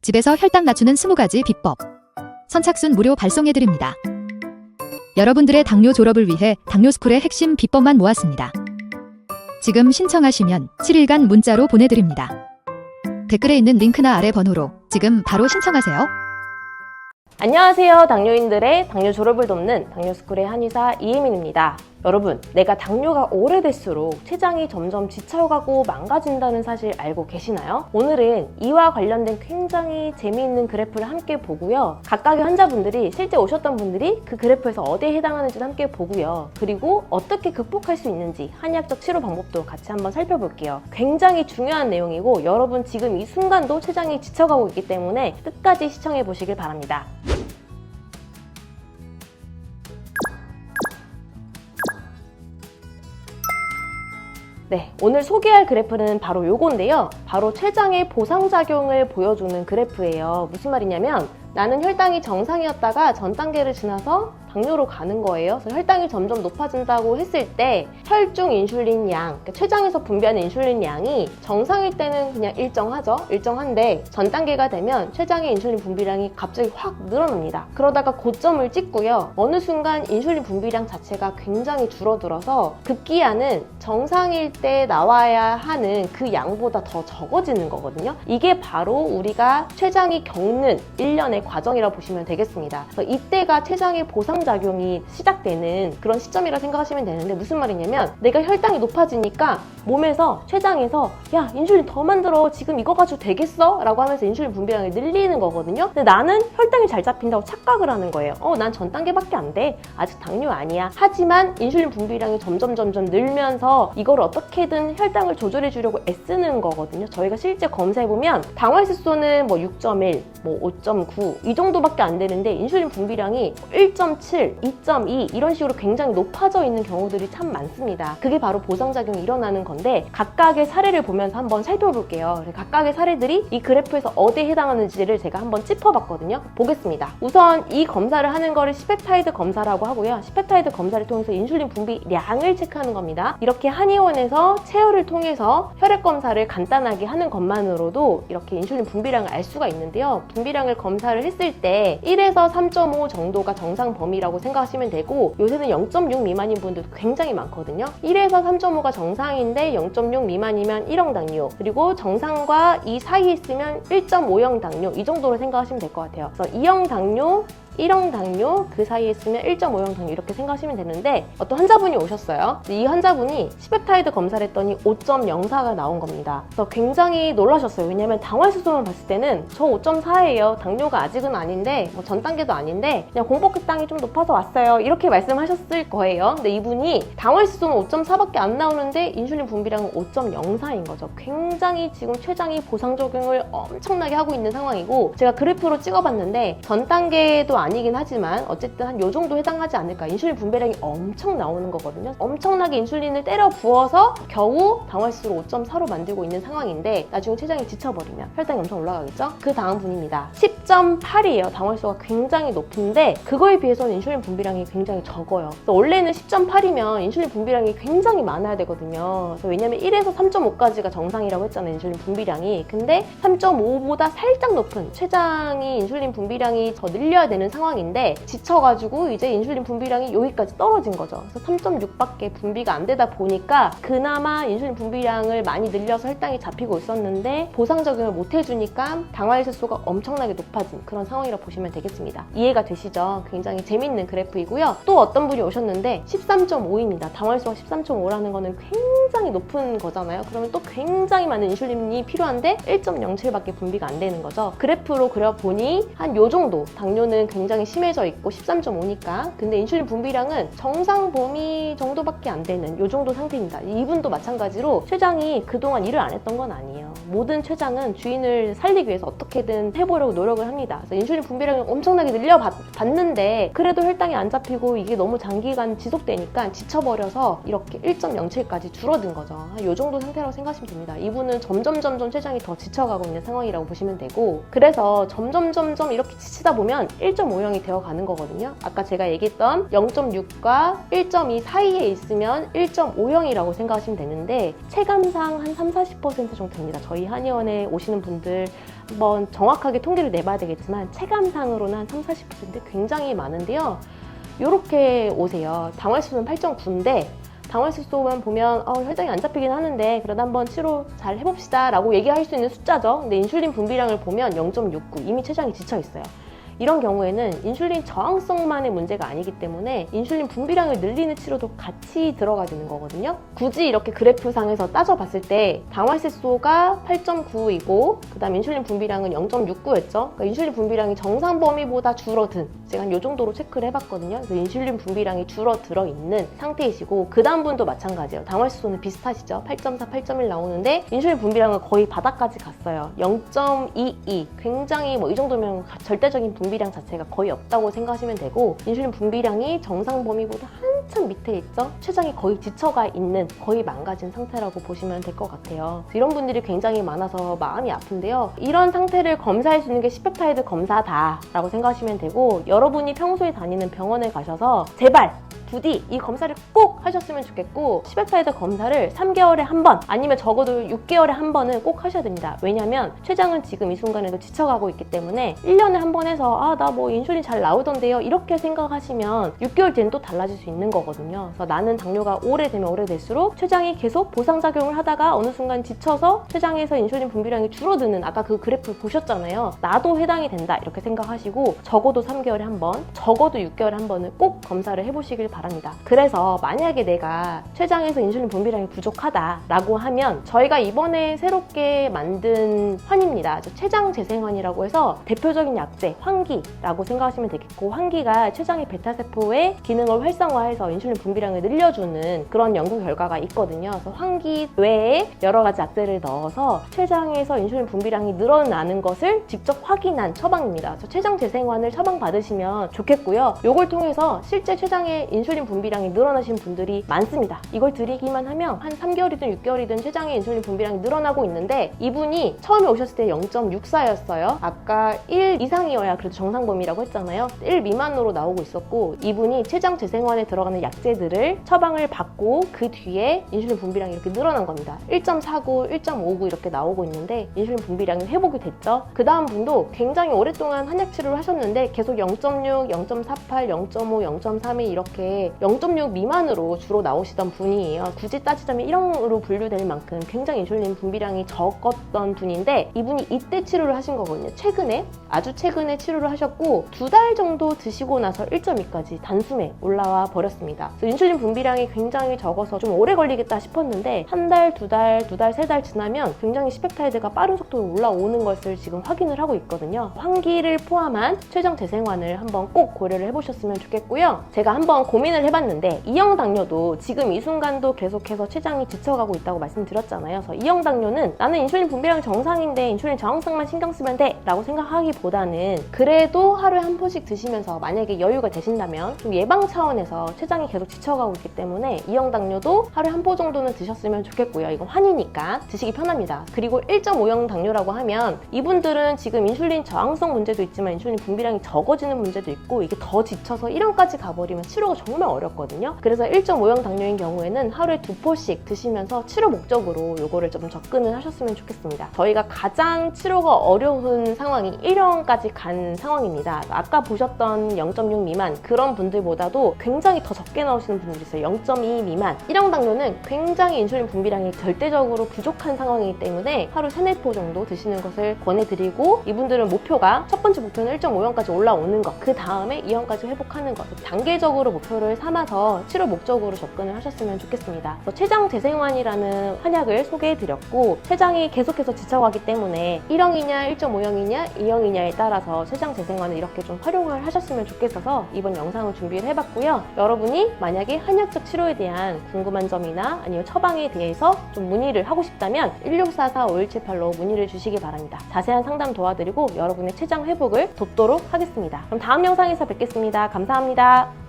집에서 혈당 낮추는 20가지 비법. 선착순 무료 발송해드립니다. 여러분들의 당뇨 졸업을 위해 당뇨스쿨의 핵심 비법만 모았습니다. 지금 신청하시면 7일간 문자로 보내드립니다. 댓글에 있는 링크나 아래 번호로 지금 바로 신청하세요. 안녕하세요. 당뇨인들의 당뇨 졸업을 돕는 당뇨스쿨의 한의사 이혜민입니다. 여러분, 내가 당뇨가 오래될수록 췌장이 점점 지쳐가고 망가진다는 사실 알고 계시나요? 오늘은 이와 관련된 굉장히 재미있는 그래프를 함께 보고요. 각각의 환자분들이 실제 오셨던 분들이 그 그래프에서 어디에 해당하는지도 함께 보고요. 그리고 어떻게 극복할 수 있는지 한의학적 치료 방법도 같이 한번 살펴볼게요. 굉장히 중요한 내용이고 여러분 지금 이 순간도 췌장이 지쳐가고 있기 때문에 끝까지 시청해 보시길 바랍니다. 네, 오늘 소개할 그래프는 바로 요건데요. 바로 췌장의 보상작용을 보여주는 그래프예요. 무슨 말이냐면 나는 혈당이 정상이었다가 전 단계를 지나서 당뇨로 가는 거예요. 그래서 혈당이 점점 높아진다고 했을 때 혈중 인슐린 양, 그러니까 췌장에서 분비하는 인슐린 양이 정상일 때는 그냥 일정하죠. 일정한데 전 단계가 되면 췌장의 인슐린 분비량이 갑자기 확 늘어납니다. 그러다가 고점을 찍고요. 어느 순간 인슐린 분비량 자체가 굉장히 줄어들어서 급기야는 정상일 때 나와야 하는 그 양보다 더 적어지는 거거든요. 이게 바로 우리가 췌장이 겪는 일련의 과정이라고 보시면 되겠습니다. 그래서 이때가 췌장의 보상작용이 시작되는 그런 시점이라 생각하시면 되는데 무슨 말이냐면 내가 혈당이 높아지니까 몸에서 췌장에서 야 인슐린 더 만들어 지금 이거 가지고 되겠어? 라고 하면서 인슐린 분비량이 늘리는 거거든요. 근데 나는 혈당이 잘 잡힌다고 착각을 하는 거예요. 난 전 단계밖에 안 돼. 아직 당뇨 아니야. 하지만 인슐린 분비량이 점점 늘면서 이걸 어떻게든 혈당을 조절해 주려고 애쓰는 거거든요. 저희가 실제 검사해보면 당화혈색소는 뭐 6.1, 뭐 5.9 이 정도밖에 안 되는데 인슐린 분비량이 1.7, 2.2 이런 식으로 굉장히 높아져 있는 경우들이 참 많습니다. 그게 바로 보상작용이 일어나는 건데 각각의 사례를 보면서 한번 살펴볼게요. 각각의 사례들이 이 그래프에서 어디에 해당하는지를 제가 한번 짚어봤거든요. 보겠습니다. 우선 이 검사를 하는 거를 시펩타이드 검사라고 하고요. 시펩타이드 검사를 통해서 인슐린 분비량을 체크하는 겁니다. 이렇게 한의원에서 체열을 통해서 혈액 검사를 간단하게 하는 것만으로도 이렇게 인슐린 분비량을 알 수가 있는데요. 분비량을 검사를 했을 때 1에서 3.5 정도가 정상 범위라고 생각하시면 되고 요새는 0.6 미만인 분들도 굉장히 많거든요. 1에서 3.5가 정상인데 0.6 미만이면 1형 당뇨, 그리고 정상과 이 사이에 있으면 1.5형 당뇨 이 정도로 생각하시면 될 것 같아요. 그래서 2형 당뇨, 1형 당뇨 그 사이에 있으면 1.5형 당뇨 이렇게 생각하시면 되는데 어떤 환자분이 오셨어요. 이 환자분이 시펩타이드 검사를 했더니 5.04가 나온 겁니다. 그래서 굉장히 놀라셨어요. 왜냐면 당화혈색소만 봤을 때는 저 5.4예요. 당뇨가 아직은 아닌데 뭐 전 단계도 아닌데 그냥 공복혈당이 좀 높아서 왔어요. 이렇게 말씀하셨을 거예요. 근데 이분이 당화혈색소는 5.4밖에 안 나오는데 인슐린 분비량은 5.04인 거죠. 굉장히 지금 췌장이 보상작용을 엄청나게 하고 있는 상황이고 제가 그래프로 찍어봤는데 전 단계도 아니긴 하지만 어쨌든 한 요 정도 해당하지 않을까. 인슐린 분비량이 엄청 나오는 거거든요. 엄청나게 인슐린을 때려 부어서 겨우 당화혈색소를 5.4로 만들고 있는 상황인데 나중에 췌장이 지쳐버리면 혈당이 엄청 올라가겠죠? 그 다음 분입니다. 10.8이에요. 당화혈색소가 굉장히 높은데 그거에 비해서는 인슐린 분비량이 굉장히 적어요. 그래서 원래는 10.8이면 인슐린 분비량이 굉장히 많아야 되거든요. 그래서 왜냐면 1에서 3.5까지가 정상이라고 했잖아요. 인슐린 분비량이. 근데 3.5보다 살짝 높은 췌장이 인슐린 분비량이 더 늘려야 되는 상황인데 지쳐가지고 이제 인슐린 분비량이 여기까지 떨어진 거죠. 그래서 3.6밖에 분비가 안 되다 보니까 그나마 인슐린 분비량을 많이 늘려서 혈당이 잡히고 있었는데 보상작용을 못 해주니까 당화혈색소가 엄청나게 높아진 그런 상황이라고 보시면 되겠습니다. 이해가 되시죠? 굉장히 재밌는 그래프이고요. 또 어떤 분이 오셨는데 13.5입니다. 당화혈색소가 13.5라는 거는 굉장히 높은 거잖아요. 그러면 또 굉장히 많은 인슐린이 필요한데 1.07밖에 분비가 안 되는 거죠. 그래프로 그려보니 한 요 정도 당뇨는 굉장히 심해져 있고 13.5니까 근데 인슐린 분비량은 정상 범위 정도밖에 안 되는 요 정도 상태입니다. 이분도 마찬가지로 췌장이 그동안 일을 안 했던 건 아니에요. 모든 췌장은 주인을 살리기 위해서 어떻게든 해보려고 노력을 합니다. 그래서 인슐린 분비량을 엄청나게 늘려봤는데 그래도 혈당이 안 잡히고 이게 너무 장기간 지속되니까 지쳐버려서 이렇게 1.07까지 줄어든 거죠. 요 정도 상태라고 생각하시면 됩니다. 이분은 점점 췌장이 더 지쳐가고 있는 상황이라고 보시면 되고 그래서 점점 이렇게 지치다 보면 1.5형이 되어가는 거거든요. 아까 제가 얘기했던 0.6과 1.2 사이에 있으면 1.5형이라고 생각하시면 되는데 체감상 한 30-40% 정도 됩니다. 저희 한의원에 오시는 분들 한번 정확하게 통계를 내봐야 되겠지만 체감상으로는 한 30, 40% 굉장히 많은데요. 이렇게 오세요. 당활수는 8.9인데 당활수소만 보면 혈당이 안 잡히긴 하는데 그래도 한번 치료 잘 해봅시다 라고 얘기할 수 있는 숫자죠. 근데 인슐린 분비량을 보면 0.69, 이미 췌장이 지쳐 있어요. 이런 경우에는 인슐린 저항성만의 문제가 아니기 때문에 인슐린 분비량을 늘리는 치료도 같이 들어가야 되는 거거든요. 굳이 이렇게 그래프상에서 따져봤을 때 당활세소가 8.9이고 그 다음 인슐린 분비량은 0.69였죠. 그러니까 인슐린 분비량이 정상 범위보다 줄어든, 제가 한 이 정도로 체크를 해봤거든요. 그래서 인슐린 분비량이 줄어들어 있는 상태이시고 그 다음 분도 마찬가지예요. 당활세소는 비슷하시죠. 8.4, 8.1 나오는데 인슐린 분비량은 거의 바닥까지 갔어요. 0.22, 굉장히 이 정도면 절대적인 분비량 자체가 거의 없다고 생각하시면 되고, 인슐린 분비량이 정상 범위보다 한참 밑에 있죠. 췌장이 거의 지쳐가 있는, 거의 망가진 상태라고 보시면 될 것 같아요. 이런 분들이 굉장히 많아서 마음이 아픈데요. 이런 상태를 검사할 수 있는 게 C-펩타이드 검사다라고 생각하시면 되고, 여러분이 평소에 다니는 병원에 가셔서 제발 부디 이 검사를 꼭 하셨으면 좋겠고, C-펩타이드 검사를 3개월에 한 번, 아니면 적어도 6개월에 한 번은 꼭 하셔야 됩니다. 왜냐면 췌장은 지금 이 순간에도 지쳐가고 있기 때문에 1년에 한 번 해서 나 뭐 인슐린 잘 나오던데요 이렇게 생각하시면 6개월 뒤엔 또 달라질 수 있는 거거든요. 그래서 나는 당뇨가 오래되면 오래될수록 췌장이 계속 보상작용을 하다가 어느 순간 지쳐서 췌장에서 인슐린 분비량이 줄어드는, 아까 그 그래프 보셨잖아요. 나도 해당이 된다 이렇게 생각하시고 적어도 3개월에 한 번, 적어도 6개월에 한 번은 꼭 검사를 해보시길 바랍니다. 그래서 만약에 내가 췌장에서 인슐린 분비량이 부족하다라고 하면 저희가 이번에 새롭게 만든 환입니다. 췌장 재생환이라고 해서 대표적인 약제 환기라고 생각하시면 되겠고, 환기가 췌장의 베타세포의 기능을 활성화해서 인슐린 분비량을 늘려주는 그런 연구 결과가 있거든요. 그래서 환기 외에 여러 가지 약제를 넣어서 췌장에서 인슐린 분비량이 늘어나는 것을 직접 확인한 처방입니다. 그래서 췌장 재생환을 처방받으시면 좋겠고요. 이걸 통해서 실제 췌장의 인슐린 분비량이 늘어나신 분들이 많습니다. 이걸 드리기만 하면 한 3개월이든 6개월이든 췌장의 인슐린 분비량이 늘어나고 있는데, 이분이 처음에 오셨을 때 0.64였어요. 아까 1 이상이어야 그래도 정상 범위라고 했잖아요. 1 미만으로 나오고 있었고, 이분이 췌장 재생환에 들어가는 약제들을 처방을 받고 그 뒤에 인슐린 분비량이 이렇게 늘어난 겁니다. 1.49, 1.59 이렇게 나오고 있는데 인슐린 분비량이 회복이 됐죠. 그 다음 분도 굉장히 오랫동안 한약 치료를 하셨는데 계속 0.6, 0.48, 0.5, 0.32 이렇게 0.6 미만으로 주로 나오시던 분이에요. 굳이 따지자면 1형으로 분류될 만큼 굉장히 인슐린 분비량이 적었던 분인데, 이분이 이때 치료를 하신 거거든요. 최근에, 아주 최근에 치료를 하셨고 2달 정도 드시고 나서 1.2까지 단숨에 올라와 버렸습니다. 그래서 인슐린 분비량이 굉장히 적어서 좀 오래 걸리겠다 싶었는데 한 달, 2달, 3달 지나면 굉장히 C-펩타이드가 빠른 속도로 올라오는 것을 지금 확인을 하고 있거든요. 환기를 포함한 췌장 재생환을 한번 꼭 고려를 해보셨으면 좋겠고요. 제가 한번 고민을 해봤는데 2형 당뇨도 지금 이 순간도 계속해서 췌장이 지쳐가고 있다고 말씀드렸잖아요. 그래서 2형 당뇨는 나는 인슐린 분비량이 정상인데 인슐린 저항성만 신경 쓰면 돼 라고 생각하기보다는 그래도 하루에 한 포씩 드시면서 만약에 여유가 되신다면 좀 예방 차원에서 췌장이 계속 지쳐가고 있기 때문에 2형 당뇨도 하루에 한 포 정도는 드셨으면 좋겠고요. 이건 환이니까 드시기 편합니다. 그리고 1.5형 당뇨라고 하면 이분들은 지금 인슐린 저항성 문제도 있지만 인슐린 분비량이 적어지는 문제도 있고, 이게 더 지쳐서 1형까지 가버리면 치료가 정말 어렵거든요. 그래서 1.5형 당뇨인 경우에는 하루에 2포씩 드시면서 치료 목적으로 요거를 좀 접근을 하셨으면 좋겠습니다. 저희가 가장 치료가 어려운 상황이 1형까지 간 상황입니다. 아까 보셨던 0.6 미만 그런 분들보다도 굉장히 더 적게 나오시는 분들이 있어요. 0.2 미만. 1형 당뇨는 굉장히 인슐린 분비량이 절대적으로 부족한 상황이기 때문에 하루 3, 4포 정도 드시는 것을 권해드리고, 이분들은 목표가, 첫 번째 목표는 1.5형까지 올라오는 것, 그 다음에 2형까지 회복하는 것, 단계적으로 목표를 삼아서 치료 목적으로 접근을 하셨으면 좋겠습니다. 췌장 재생환이라는 한약을 소개해드렸고, 췌장이 계속해서 지쳐가기 때문에 1형이냐 1.5형이냐 2형이냐에 따라서 췌장 재생환을 이렇게 좀 활용을 하셨으면 좋겠어서 이번 영상을 준비를 해봤고요. 여러분이 만약에 한약적 치료에 대한 궁금한 점이나 아니면 처방에 대해서 좀 문의를 하고 싶다면 1644-5178로 문의를 주시기 바랍니다. 자세한 상담 도와드리고 여러분의 췌장 회복을 돕도록 하겠습니다. 그럼 다음 영상에서 뵙겠습니다. 감사합니다.